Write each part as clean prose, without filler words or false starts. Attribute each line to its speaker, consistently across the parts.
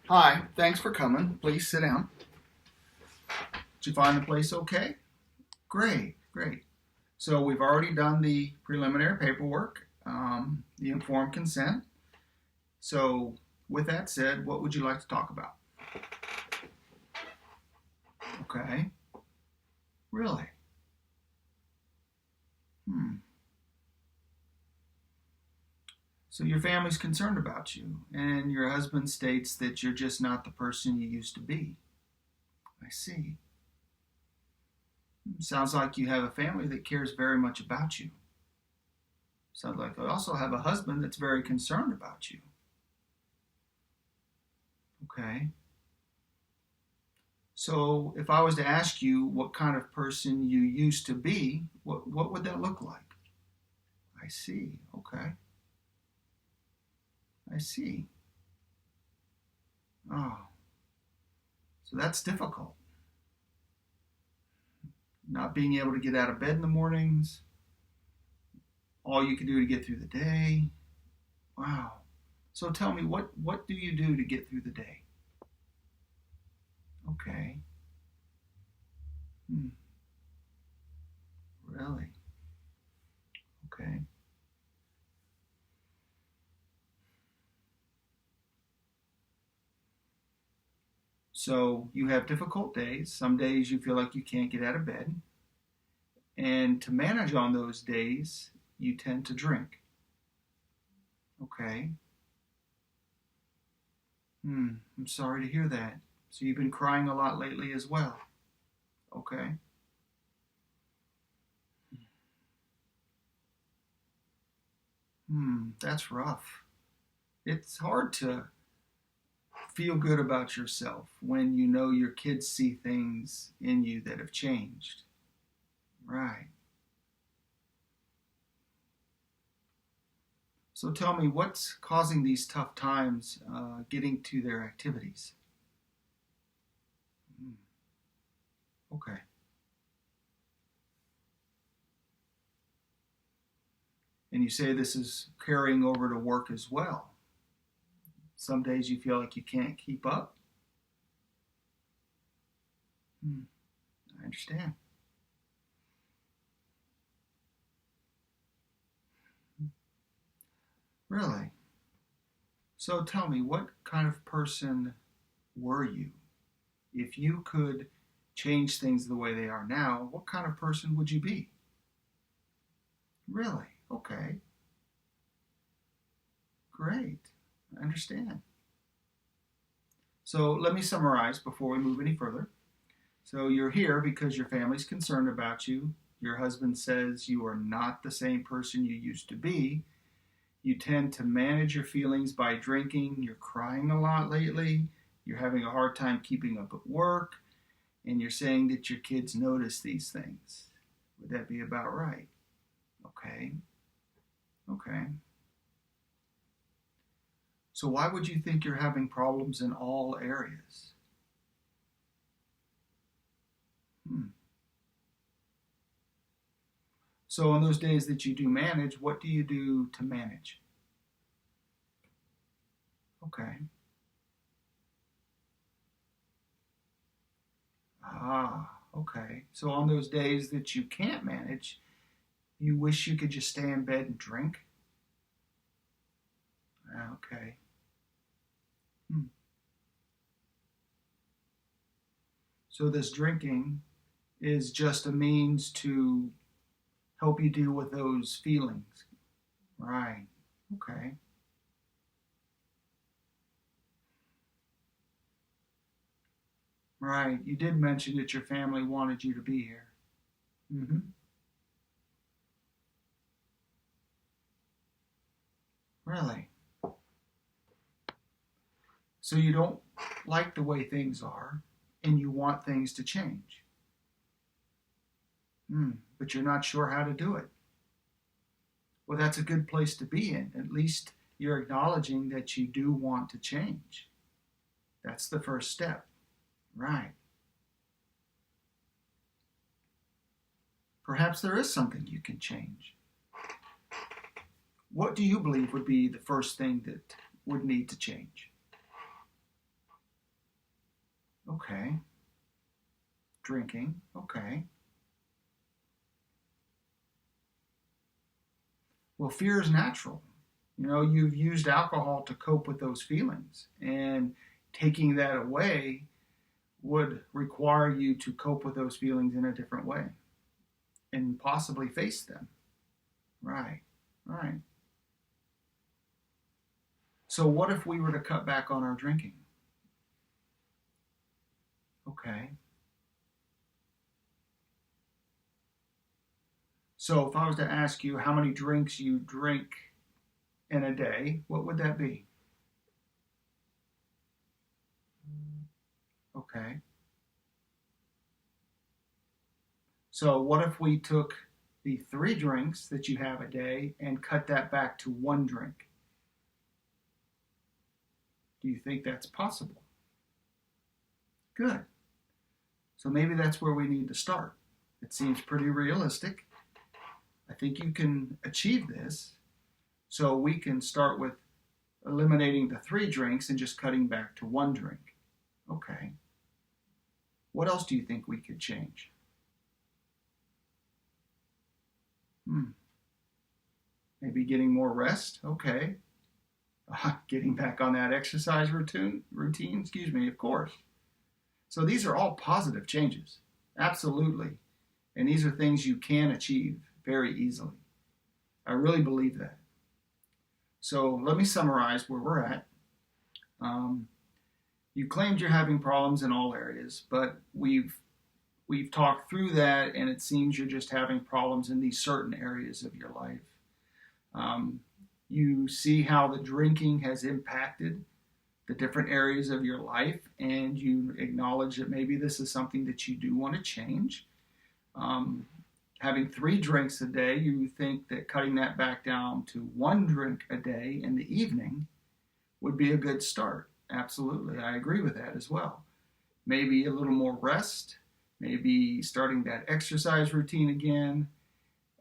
Speaker 1: Hi, thanks for coming. Please sit down. Did you find the place okay? Great, great. So we've already done the preliminary paperwork, the informed consent. So with that said, what would you like to talk about? Okay, really? Hmm. So your family's concerned about you, and your husband states that you're just not the person you used to be. I see. Sounds like you have a family that cares very much about you. Sounds like you also have a husband that's very concerned about you. Okay. So if I was to ask you what kind of person you used to be, what would that look like? I see. Okay. I see. Oh, so that's difficult. Not being able to get out of bed in the mornings, all you can do to get through the day. Wow. So tell me, what do you do to get through the day? Okay. Hmm. Really? Okay. So you have difficult days. Some days you feel like you can't get out of bed. And to manage on those days, you tend to drink. Okay. I'm sorry to hear that. So you've been crying a lot lately as well. Okay. That's rough. It's hard to feel good about yourself when you know your kids see things in you that have changed. Right. So tell me, what's causing these tough times getting to their activities? Hmm. Okay. And you say this is carrying over to work as well. Some days you feel like you can't keep up. Hmm. I understand. Really? So tell me, what kind of person were you? If you could change things the way they are now, what kind of person would you be? Really? Okay. Great. I understand. So let me summarize before we move any further. So you're here because your family's concerned about you. Your husband says you are not the same person you used to be. You tend to manage your feelings by drinking. You're crying a lot lately. You're having a hard time keeping up at work. And you're saying that your kids notice these things. Would that be about right? Okay. Okay. So why would you think you're having problems in all areas? Hmm. So on those days that you do manage, what do you do to manage? Okay. Ah, okay. So on those days that you can't manage, you wish you could just stay in bed and drink? Okay. Hmm. So this drinking is just a means to help you deal with those feelings. Right. Okay. Right. You did mention that your family wanted you to be here. Mm-hmm. Really? So you don't like the way things are and you want things to change. But you're not sure how to do it. Well, that's a good place to be in. At least you're acknowledging that you do want to change. That's the first step. Right. Perhaps there is something you can change. What do you believe would be the first thing that would need to change? Okay. Drinking. Okay. Well, fear is natural. You've used alcohol to cope with those feelings, and taking that away would require you to cope with those feelings in a different way and possibly face them. Right, right. So, what if we were to cut back on our drinking? Okay. So, if I was to ask you how many drinks you drink in a day, what would that be? Okay. So, what if we took the 3 drinks that you have a day and cut that back to 1 drink? Do you think that's possible? Good. So, maybe that's where we need to start. It seems pretty realistic. I think you can achieve this. So, we can start with eliminating the 3 drinks and just cutting back to 1 drink. Okay. What else do you think we could change? Hmm. Maybe getting more rest. Okay. Getting back on that exercise routine, of course. So these are all positive changes. Absolutely. And these are things you can achieve very easily. I really believe that. So let me summarize where we're at. You claimed you're having problems in all areas, but we've talked through that, and it seems you're just having problems in these certain areas of your life. You see how the drinking has impacted the different areas of your life, and you acknowledge that maybe this is something that you do want to change. Having 3 drinks a day, you think that cutting that back down to 1 drink a day in the evening would be a good start. Absolutely, I agree with that as well. Maybe a little more rest, maybe starting that exercise routine again,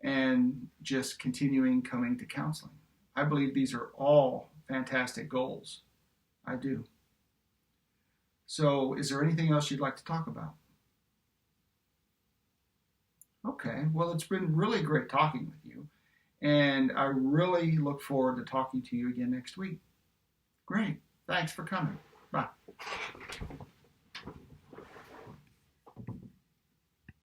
Speaker 1: and just continuing coming to counseling. I believe these are all fantastic goals. I do. So, is there anything else you'd like to talk about? Okay, well, it's been really great talking with you, and I really look forward to talking to you again next week. Great. Thanks for coming. Bye.